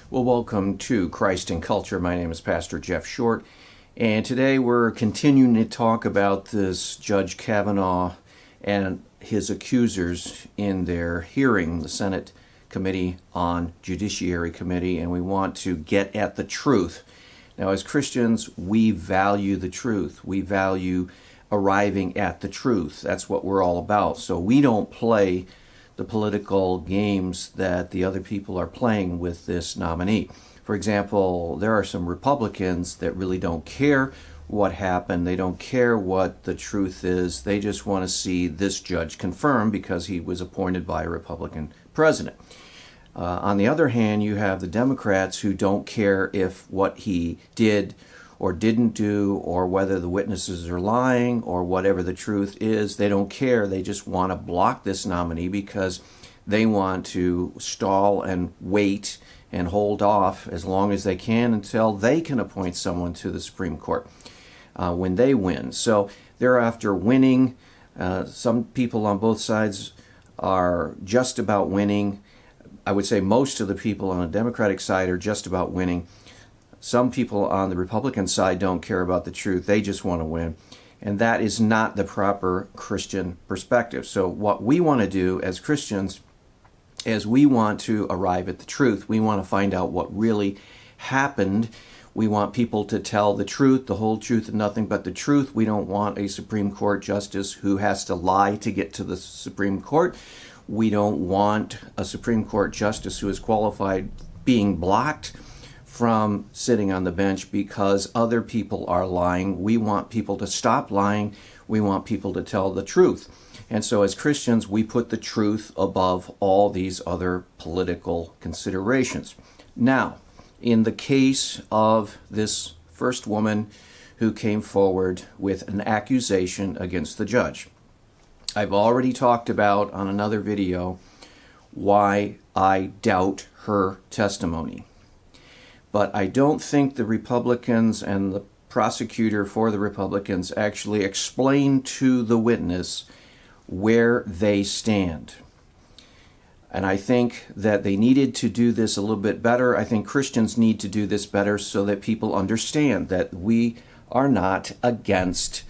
Well, welcome to Christ and Culture. My name is Pastor Jeff Short, and today we're continuing to talk about this Judge Kavanaugh and his accusers in their hearing, the Senate Committee on Judiciary Committee, and we want to get at the truth. Now, as Christians, we value the truth. We value arriving at the truth. That's what we're all about. So we don't play the political games that the other people are playing with this nominee. For example, there are some Republicans that really don't care what happened. They don't care what the truth is. They just want to see this judge confirmed because he was appointed by a Republican president. On the other hand, you have the Democrats who don't care if what he did or didn't do, or whether the witnesses are lying, or whatever the truth is. They don't care. They just want to block this nominee because they want to stall and wait and hold off as long as they can until they can appoint someone to the Supreme Court when they win. So they're after winning. Some people on both sides are just about winning. I would say most of the people on the Democratic side are just about winning. Some people on the Republican side don't care about the truth. They just want to win. And that is not the proper Christian perspective. So what we want to do as Christians is we want to arrive at the truth. We want to find out what really happened. We want people to tell the truth, the whole truth, and nothing but the truth. We don't want a Supreme Court justice who has to lie to get to the Supreme Court. We don't want a Supreme Court justice who is qualified being blocked from sitting on the bench because other people are lying. We want people to stop lying. We want people to tell the truth. And so as Christians, we put the truth above all these other political considerations. Now, in the case of this first woman who came forward with an accusation against the judge, I've already talked about on another video why I doubt her testimony. But I don't think the Republicans and the prosecutor for the Republicans actually explained to the witness where they stand. And I think that they needed to do this a little bit better. I think Christians need to do this better so that people understand that we are not against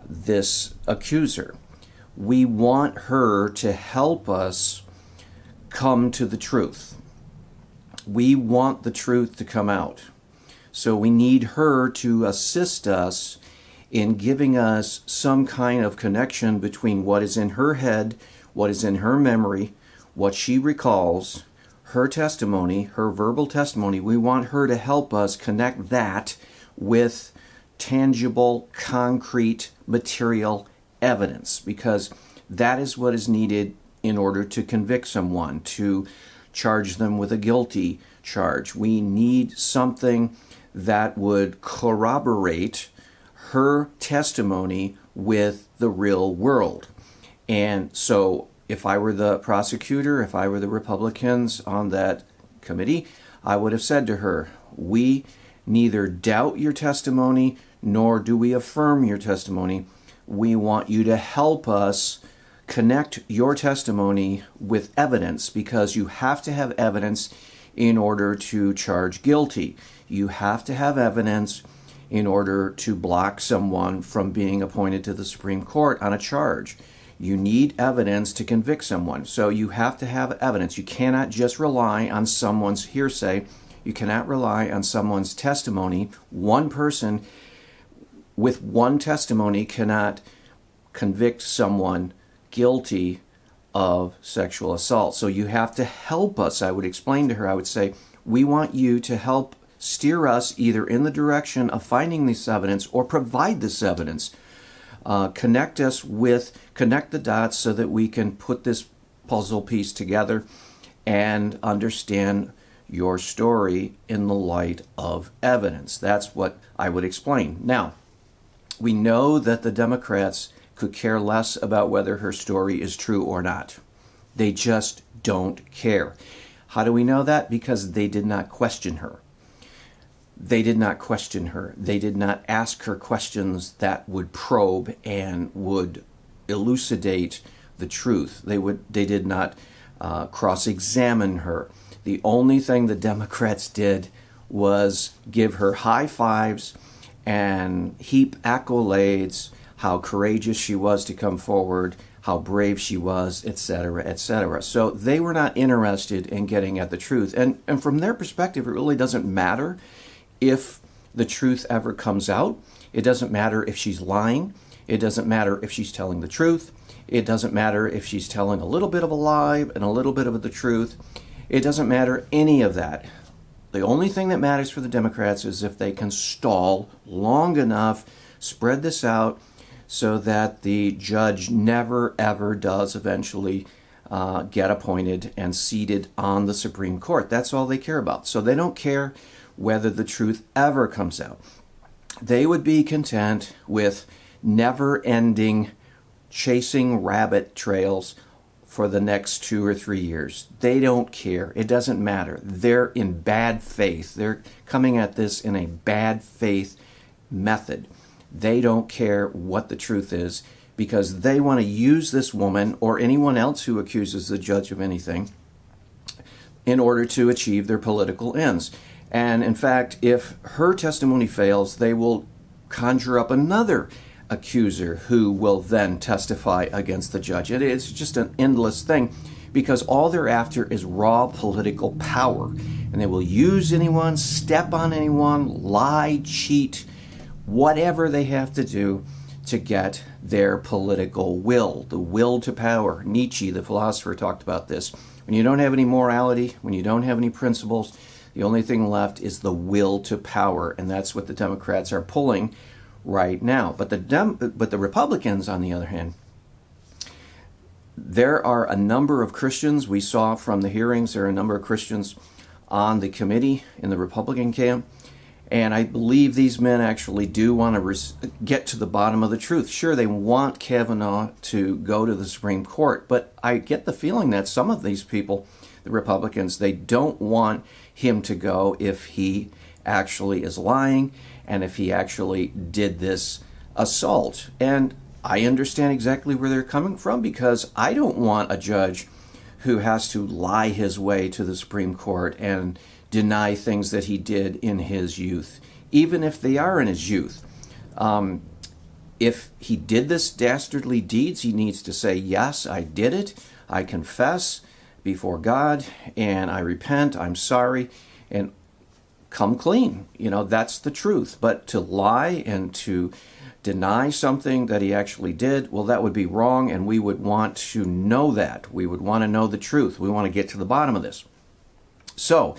this accuser. We want her to help us come to the truth. We want the truth to come out. So we need her to assist us in giving us some kind of connection between what is in her head, what is in her memory, what she recalls, her testimony, her verbal testimony. We want her to help us connect that with tangible, concrete, material evidence, because that is what is needed in order to convict someone, to charge them with a guilty charge. We need something that would corroborate her testimony with the real world. And so if I were the prosecutor, if I were the Republicans on that committee, I would have said to her, we neither doubt your testimony nor do we affirm your testimony. We want you to help us connect your testimony with evidence, because you have to have evidence in order to charge guilty. You have to have evidence in order to block someone from being appointed to the Supreme Court on a charge. You need evidence to convict someone. So you have to have evidence. You cannot just rely on someone's hearsay. You cannot rely on someone's testimony. One person with one testimony cannot convict someone guilty of sexual assault. So you have to help us. I would explain to her, I would say, we want you to help steer us either in the direction of finding this evidence or provide this evidence. Connect the dots so that we can put this puzzle piece together and understand your story in the light of evidence. That's what I would explain. Now, we know that the Democrats could care less about whether her story is true or not. They just don't care. How do we know that? Because they did not question her. They did not question her. They did not ask her questions that would probe and would elucidate the truth. They did not cross-examine her. The only thing the Democrats did was give her high fives and heap accolades, how courageous she was to come forward, how brave she was, etc., etc. So they were not interested in getting at the truth. And from their perspective, it really doesn't matter if the truth ever comes out. It doesn't matter if she's lying. It doesn't matter if she's telling the truth. It doesn't matter if she's telling a little bit of a lie and a little bit of the truth. It doesn't matter any of that. The only thing that matters for the Democrats is if they can stall long enough, spread this out so that the judge never, ever does eventually get appointed and seated on the Supreme Court. That's all they care about. So they don't care whether the truth ever comes out. They would be content with never-ending chasing rabbit trails for the next 2 or 3 years. They don't care. It doesn't matter. They're in bad faith. They're coming at this in a bad faith method. They don't care what the truth is because they want to use this woman or anyone else who accuses the judge of anything in order to achieve their political ends. And in fact, if her testimony fails, they will conjure up another accuser who will then testify against the judge. It's just an endless thing because all they're after is raw political power. And they will use anyone, step on anyone, lie, cheat, whatever they have to do to get their political will, the will to power. Nietzsche, the philosopher, talked about this. When you don't have any morality, when you don't have any principles, the only thing left is the will to power. And that's what the Democrats are pulling right now. But the Republicans, on the other hand, there are a number of Christians. We saw from the hearings there are a number of Christians on the committee in the Republican camp. And I believe these men actually do want to get to the bottom of the truth. Sure, they want Kavanaugh to go to the Supreme Court, but I get the feeling that some of these people, the Republicans, they don't want him to go if he actually is lying and if he actually did this assault. And I understand exactly where they're coming from because I don't want a judge who has to lie his way to the Supreme Court and deny things that he did in his youth, even if they are in his youth. If he did this dastardly deeds, he needs to say, yes, I did it. I confess before God and I repent. I'm sorry. And come clean. You know, that's the truth. But to lie and to deny something that he actually did, well, that would be wrong. And we would want to know that. We would want to know the truth. We want to get to the bottom of this. So,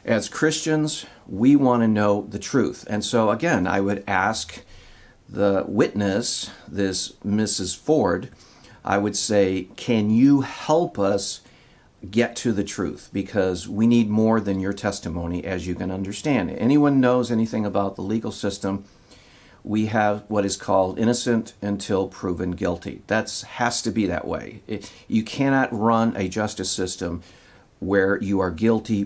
as Christians, we want to know the truth. And so, again, I would ask the witness, this Mrs. Ford, I would say, can you help us get to the truth? Because we need more than your testimony, as you can understand. Anyone knows anything about the legal system, we have what is called innocent until proven guilty. That has to be that way. You cannot run a justice system where you are guilty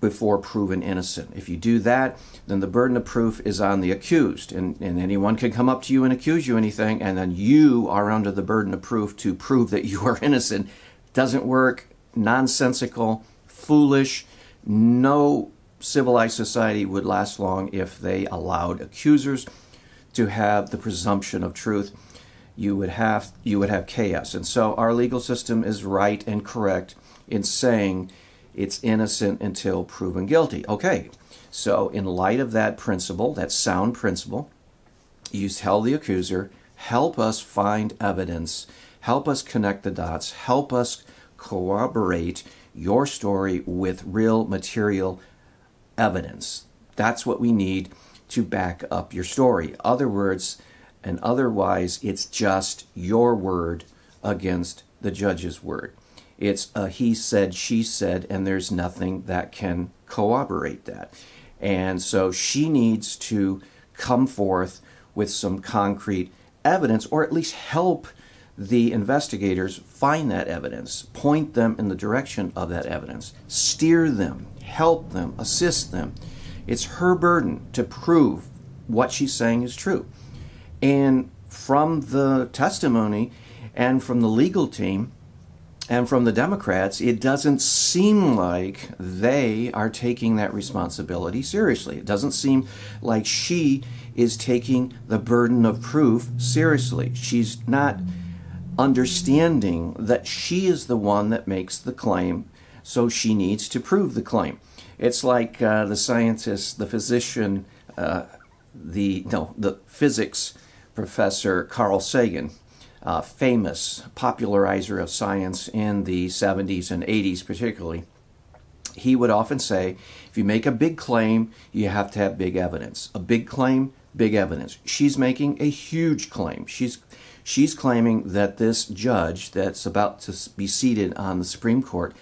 before proven innocent. If you do that, then the burden of proof is on the accused. And anyone can come up to you and accuse you anything, and then you are under the burden of proof to prove that you are innocent. Doesn't work. Nonsensical, foolish. No civilized society would last long if they allowed accusers to have the presumption of truth. You would have chaos. And so our legal system is right and correct in saying it's innocent until proven guilty. Okay, so in light of that principle, that sound principle, you tell the accuser, help us find evidence, help us connect the dots, help us corroborate your story with real material evidence. That's what we need to back up your story. Otherwise, it's just your word against the judge's word. It's a he said, she said, and there's nothing that can corroborate that. And so she needs to come forth with some concrete evidence, or at least help the investigators find that evidence, point them in the direction of that evidence, steer them, help them, assist them. It's her burden to prove what she's saying is true. And from the testimony and from the legal team, And from the Democrats, it doesn't seem like they are taking that responsibility seriously. It doesn't seem like she is taking the burden of proof seriously. She's not understanding that she is the one that makes the claim, so she needs to prove the claim. It's like the scientist, the physician, the physics professor Carl Sagan, famous popularizer of science in the 70s and 80s particularly. He would often say, if you make a big claim, you have to have big evidence. A big claim, big evidence. She's making a huge claim. She's claiming that this judge that's about to be seated on the Supreme Court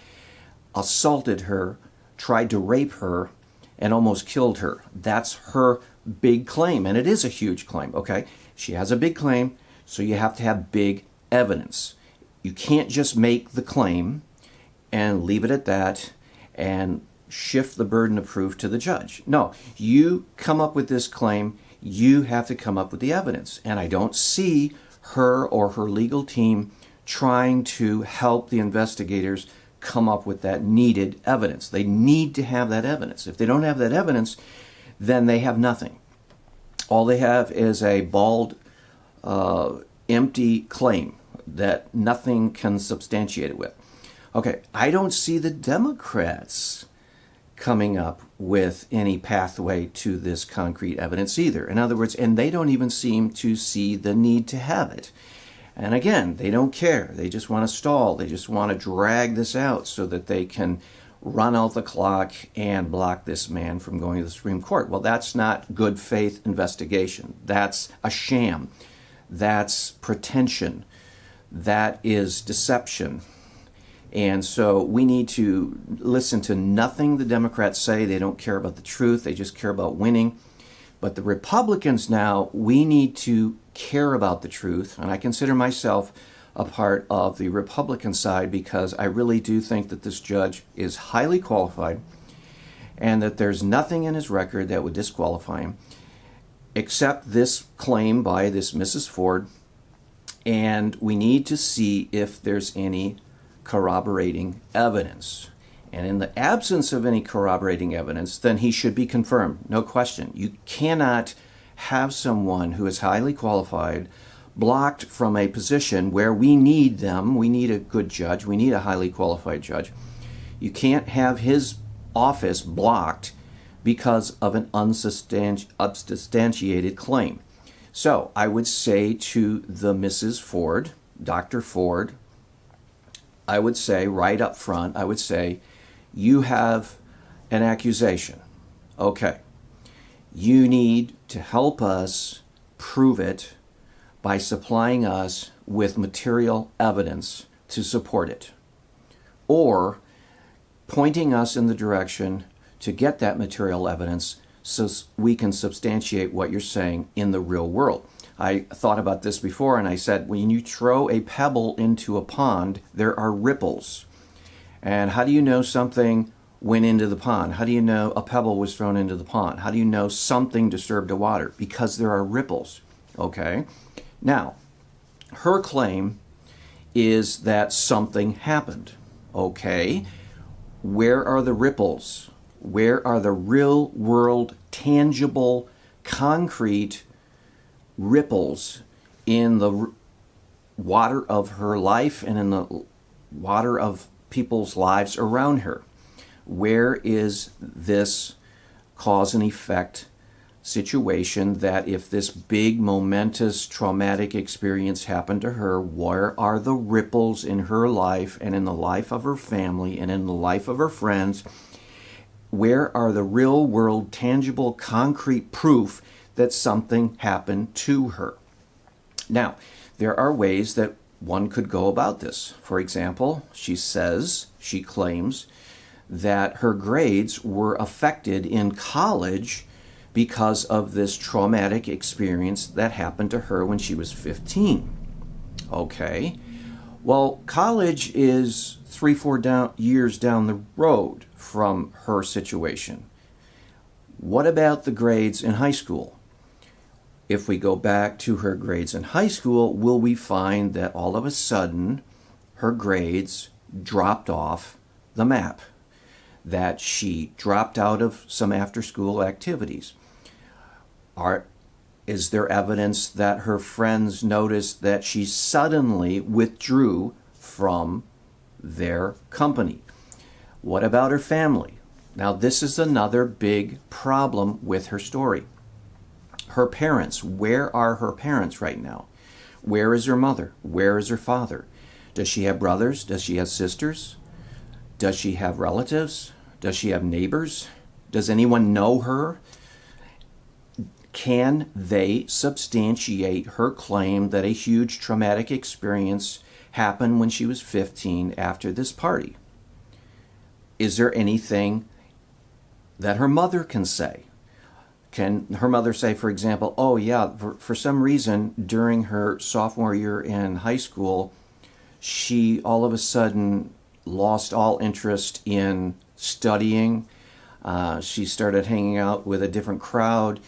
assaulted her, tried to rape her, and almost killed her. That's her big claim, and it is a huge claim, okay? She has a big claim, so you have to have big evidence. You can't just make the claim and leave it at that and shift the burden of proof to the judge. No, you come up with this claim, you have to come up with the evidence. And I don't see her or her legal team trying to help the investigators come up with that needed evidence. They need to have that evidence. If they don't have that evidence, then they have nothing. All they have is a bald, empty claim that nothing can substantiate it with. Okay, I don't see the Democrats coming up with any pathway to this concrete evidence either. In other words, and they don't even seem to see the need to have it. And again, they don't care. They just want to stall. They just want to drag this out so that they can run out the clock and block this man from going to the Supreme Court. Well, that's not good faith investigation. That's a sham. That's pretension. That is deception. And so we need to listen to nothing the Democrats say. They don't care about the truth. They just care about winning. But the Republicans now, we need to care about the truth. And I consider myself a part of the Republican side because I really do think that this judge is highly qualified and that there's nothing in his record that would disqualify him except this claim by this Mrs. Ford. And we need to see if there's any corroborating evidence. And in the absence of any corroborating evidence, then he should be confirmed. No question. You cannot have someone who is highly qualified blocked from a position where we need them. We need a good judge. We need a highly qualified judge. You can't have his office blocked because of an unsubstantiated claim. So I would say to the Mrs. Ford, Dr. Ford, I would say right up front, I would say, you have an accusation. Okay. You need to help us prove it by supplying us with material evidence to support it, or pointing us in the direction to get that material evidence so we can substantiate what you're saying in the real world. I thought about this before and I said, when you throw a pebble into a pond, there are ripples. And how do you know something went into the pond? How do you know a pebble was thrown into the pond? How do you know something disturbed the water? Because there are ripples. Okay? Now, her claim is that something happened. Okay? Where are the ripples? Where are the real world, tangible, concrete ripples in the water of her life and in the water of people's lives around her? Where is this cause and effect situation that if this big, momentous, traumatic experience happened to her, where are the ripples in her life and in the life of her family and in the life of her friends? Where are the real world, tangible, concrete proof that something happened to her? Now, there are ways that one could go about this. For example, she claims that her grades were affected in college because of this traumatic experience that happened to her when she was 15. Okay, well, college is 3-4 years down the road from her situation. What about the grades in high school? If we go back to her grades in high school, will we find that all of a sudden her grades dropped off the map, that she dropped out of some after-school activities. Is there evidence that her friends noticed that she suddenly withdrew from their company? What about her family? Now, this is another big problem with her story. Her parents, where are her parents right now? Where is her mother? Where is her father? Does she have brothers? Does she have sisters? Does she have relatives? Does she have neighbors? Does anyone know her? Can they substantiate her claim that a huge traumatic experience happened when she was 15 after this party? Is there anything that her mother can say? Can her mother say, for example, oh yeah, for some reason during her sophomore year in high school, she all of a sudden lost all interest in studying. She started hanging out with a different crowd.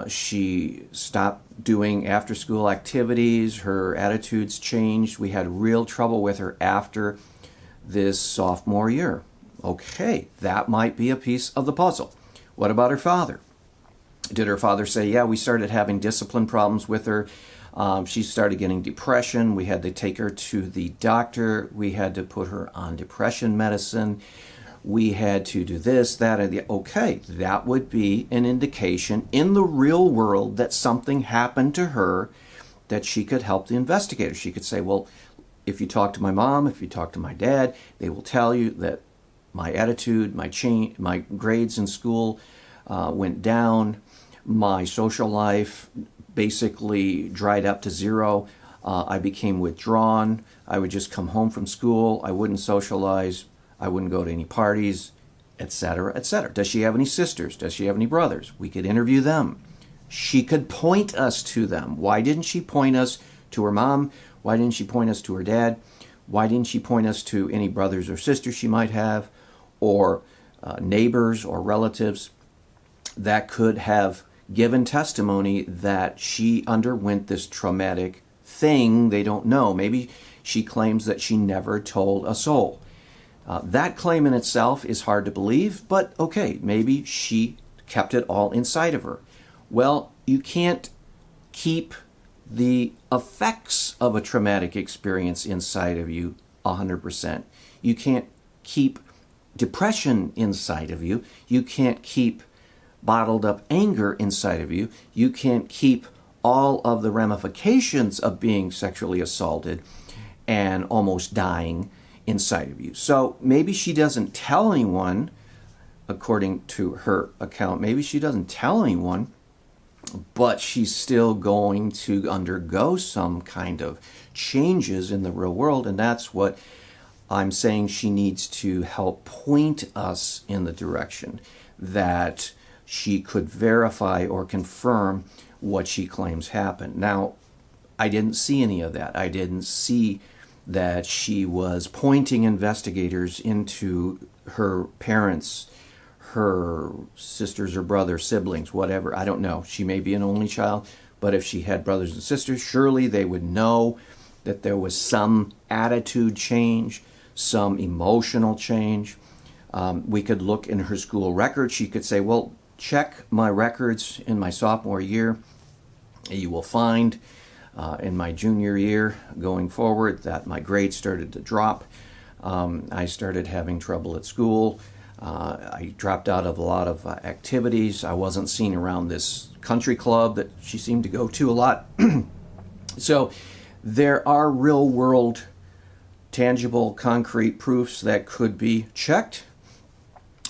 She stopped doing after-school activities. Her attitudes changed. We had real trouble with her after this sophomore year. Okay, that might be a piece of the puzzle. What about her father? Did her father say, yeah, we started having discipline problems with her. She started getting depression. We had to take her to the doctor. We had to put her on depression medicine. We had to do this, that, and the... Okay, that would be an indication in the real world that something happened to her that she could help the investigator. She could say, well, if you talk to my mom, if you talk to my dad, they will tell you that my attitude, my grades in school went down. My social life basically dried up to zero. I became withdrawn. I would just come home from school. I wouldn't socialize. I wouldn't go to any parties, etc., etc. Does she have any sisters? Does she have any brothers? We could interview them. She could point us to them. Why didn't she point us to her mom? Why didn't she point us to her dad? Why didn't she point us to any brothers or sisters she might have, or neighbors or relatives that could have given testimony that she underwent this traumatic thing they don't know? Maybe she claims that she never told a soul. That claim in itself is hard to believe, but okay, maybe she kept it all inside of her. Well, you can't keep the effects of a traumatic experience inside of you 100%. You can't keep depression inside of you. You can't keep bottled up anger inside of you. You can't keep all of the ramifications of being sexually assaulted and almost dying inside of you. So maybe she doesn't tell anyone, according to her account, maybe she doesn't tell anyone, but she's still going to undergo some kind of changes in the real world, and that's what I'm saying. She needs to help point us in the direction that she could verify or confirm what she claims happened. Now, I didn't see any of that. I didn't see that she was pointing investigators into her parents, her sisters or brothers, siblings, whatever. I don't know. She may be an only child, but if she had brothers and sisters, surely they would know that there was some attitude change, some emotional change. We could look in her school records. She could say, well, check my records in my sophomore year. You will find in my junior year going forward that my grades started to drop. I started having trouble at school. I dropped out of a lot of activities. I wasn't seen around this country club that she seemed to go to a lot. So there are real world, tangible, concrete proofs that could be checked,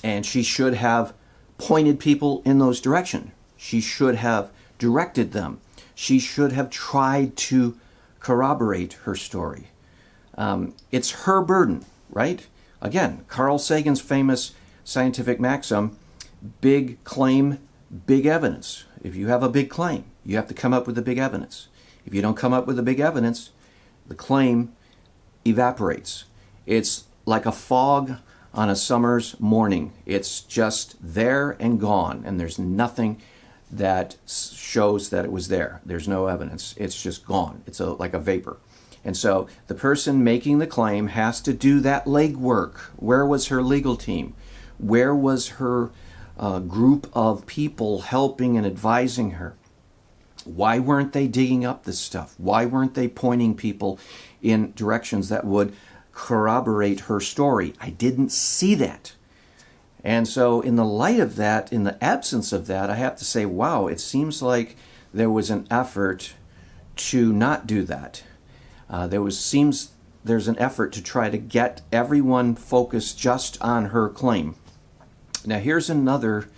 and she should have pointed people in those directions. She should have directed them. She should have tried to corroborate her story. It's her burden, right? Again, Carl Sagan's famous scientific maxim, big claim, big evidence. If you have a big claim, you have to come up with the big evidence. If you don't come up with the big evidence, the claim evaporates. It's like a fog on a summer's morning. It's just there and gone, and there's nothing that shows that it was there. There's no evidence. It's just gone. It's like a vapor. And so the person making the claim has to do that legwork. Where was her legal team? Where was her group of people helping and advising her? Why weren't they digging up this stuff? Why weren't they pointing people in directions that would corroborate her story? I didn't see that. And so in the light of that, in the absence of that, I have to say, wow, it seems like there was an effort to not do that. There's an effort to try to get everyone focused just on her claim. Now here's another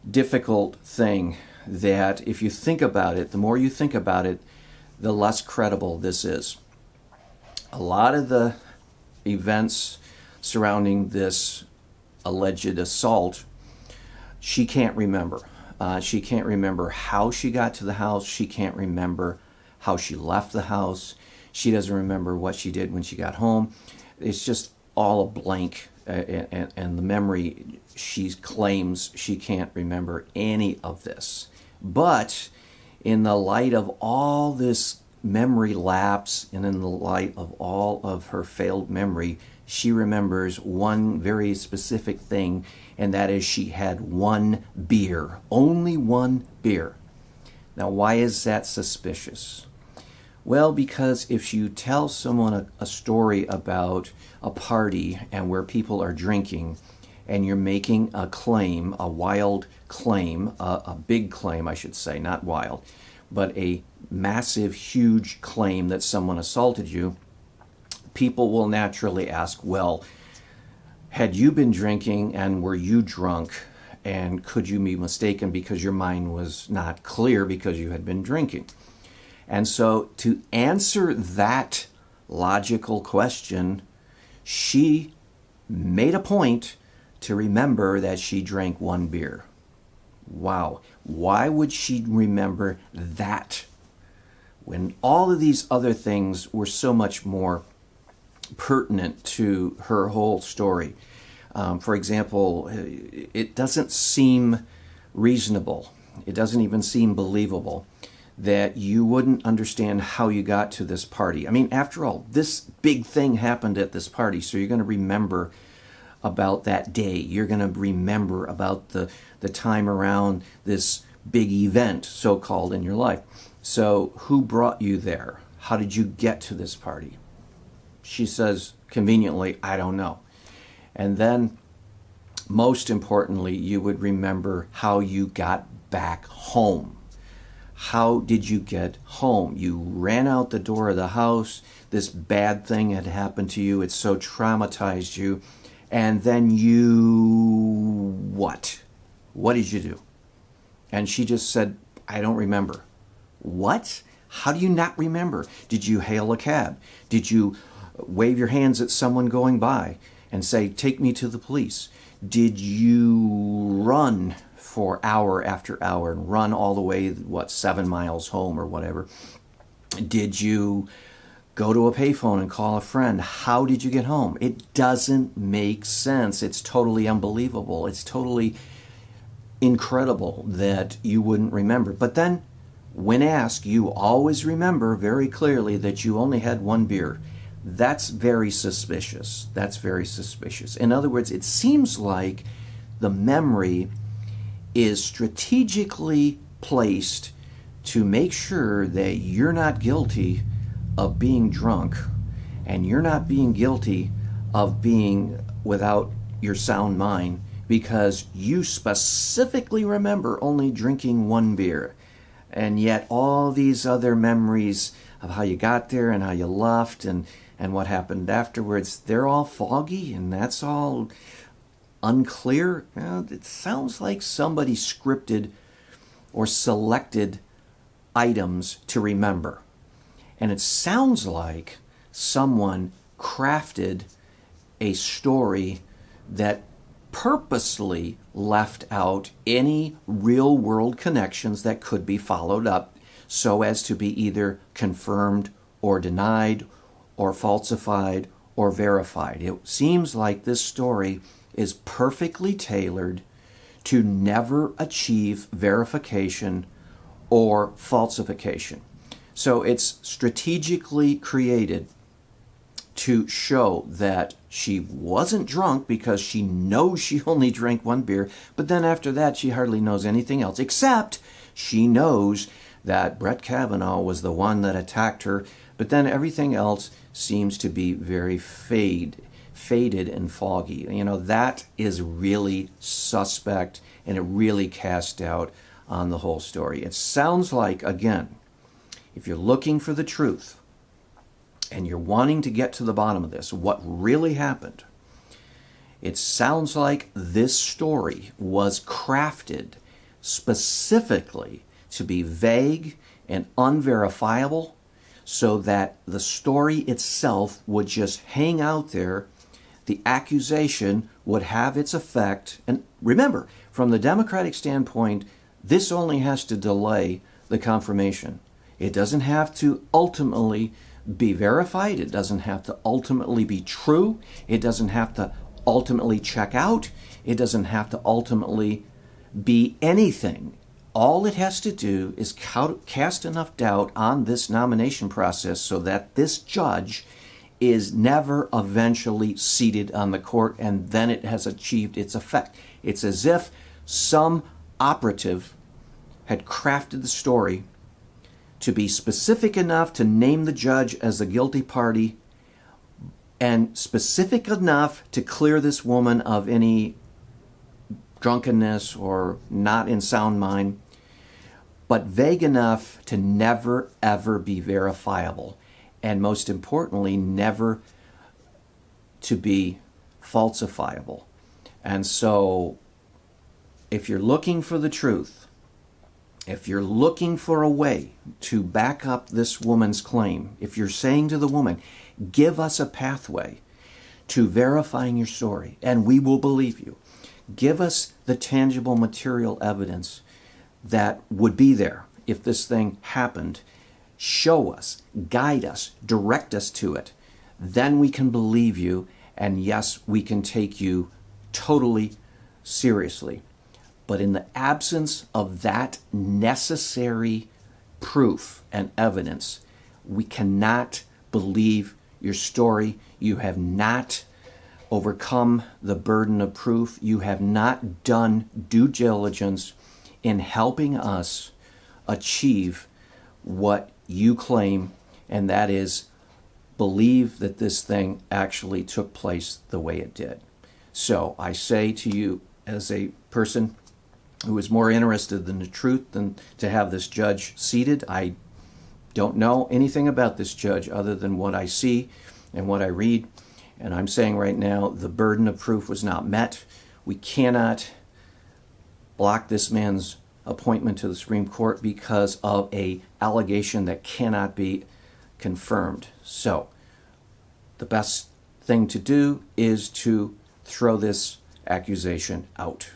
difficult thing that if you think about it, the more you think about it, the less credible this is. A lot of the events surrounding this alleged assault, she can't remember. She can't remember how she got to the house. She can't remember how she left the house. She doesn't remember what she did when she got home. It's just all a blank. And the memory, she claims she can't remember any of this. But in the light of all this memory lapse and in the light of all of her failed memory, she remembers one very specific thing, and that is she had one beer, only one beer. Now, why is that suspicious? Well, because if you tell someone a story about a party and where people are drinking, and you're making a claim, a wild claim, a big claim, I should say, not wild, but a massive, huge claim that someone assaulted you, people will naturally ask, well, had you been drinking and were you drunk, and could you be mistaken because your mind was not clear because you had been drinking? And so to answer that logical question, she made a point to remember that she drank one beer. Wow. Why would she remember that when all of these other things were so much more pertinent to her whole story? For example, it doesn't seem reasonable. It doesn't even seem believable that you wouldn't understand how you got to this party. I mean, after all, this big thing happened at this party, so you're going to remember about that day. You're going to remember about the time around this big event, so-called, in your life. So who brought you there? How did you get to this party? She says, conveniently, I don't know. And then, most importantly, you would remember how you got back home. How did you get home? You ran out the door of the house. This bad thing had happened to you. It so traumatized you. And then you, what? What did you do? And she just said, I don't remember. What? How do you not remember? Did you hail a cab? Did you wave your hands at someone going by and say, take me to the police? Did you run for hour after hour and run all the way, 7 miles home or whatever? Did you go to a payphone and call a friend? How did you get home? It doesn't make sense. It's totally unbelievable. It's totally incredible that you wouldn't remember. But then, when asked, you always remember very clearly that you only had one beer. That's very suspicious. That's very suspicious. In other words, it seems like the memory is strategically placed to make sure that you're not guilty of being drunk, and you're not being guilty of being without your sound mind, because you specifically remember only drinking one beer. And yet all these other memories of how you got there and how you left and what happened afterwards, they're all foggy, and that's all unclear. Well, it sounds like somebody scripted or selected items to remember. And it sounds like someone crafted a story that purposely left out any real-world connections that could be followed up so as to be either confirmed or denied or falsified or verified. It seems like this story is perfectly tailored to never achieve verification or falsification. So it's strategically created to show that she wasn't drunk because she knows she only drank one beer, but then after that she hardly knows anything else, except she knows that Brett Kavanaugh was the one that attacked her, but then everything else seems to be very faded and foggy. You know, that is really suspect, and it really casts doubt on the whole story. It sounds like, again, if you're looking for the truth and you're wanting to get to the bottom of this, what really happened, it sounds like this story was crafted specifically to be vague and unverifiable so that the story itself would just hang out there. The accusation would have its effect. And remember, from the Democratic standpoint, this only has to delay the confirmation. It doesn't have to ultimately be verified. It doesn't have to ultimately be true. It doesn't have to ultimately check out. It doesn't have to ultimately be anything. All it has to do is cast enough doubt on this nomination process so that this judge is never eventually seated on the court, and then it has achieved its effect. It's as if some operative had crafted the story to be specific enough to name the judge as the guilty party and specific enough to clear this woman of any drunkenness or not in sound mind, but vague enough to never ever be verifiable, and most importantly, never to be falsifiable. And so if you're looking for the truth, if you're looking for a way to back up this woman's claim, if you're saying to the woman, give us a pathway to verifying your story and we will believe you, give us the tangible material evidence that would be there if this thing happened, show us, guide us, direct us to it, then we can believe you, and yes, we can take you totally seriously. But in the absence of that necessary proof and evidence, we cannot believe your story. You have not overcome the burden of proof. You have not done due diligence in helping us achieve what you claim, and that is believe that this thing actually took place the way it did. So I say to you, as a person who is more interested in the truth than to have this judge seated, I don't know anything about this judge other than what I see and what I read, and I'm saying right now the burden of proof was not met. We cannot block this man's appointment to the Supreme Court because of an allegation that cannot be confirmed. So the best thing to do is to throw this accusation out.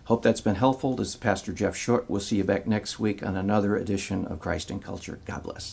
Hope that's been helpful. This is Pastor Jeff Short. We'll see you back next week on another edition of Christ and Culture. God bless.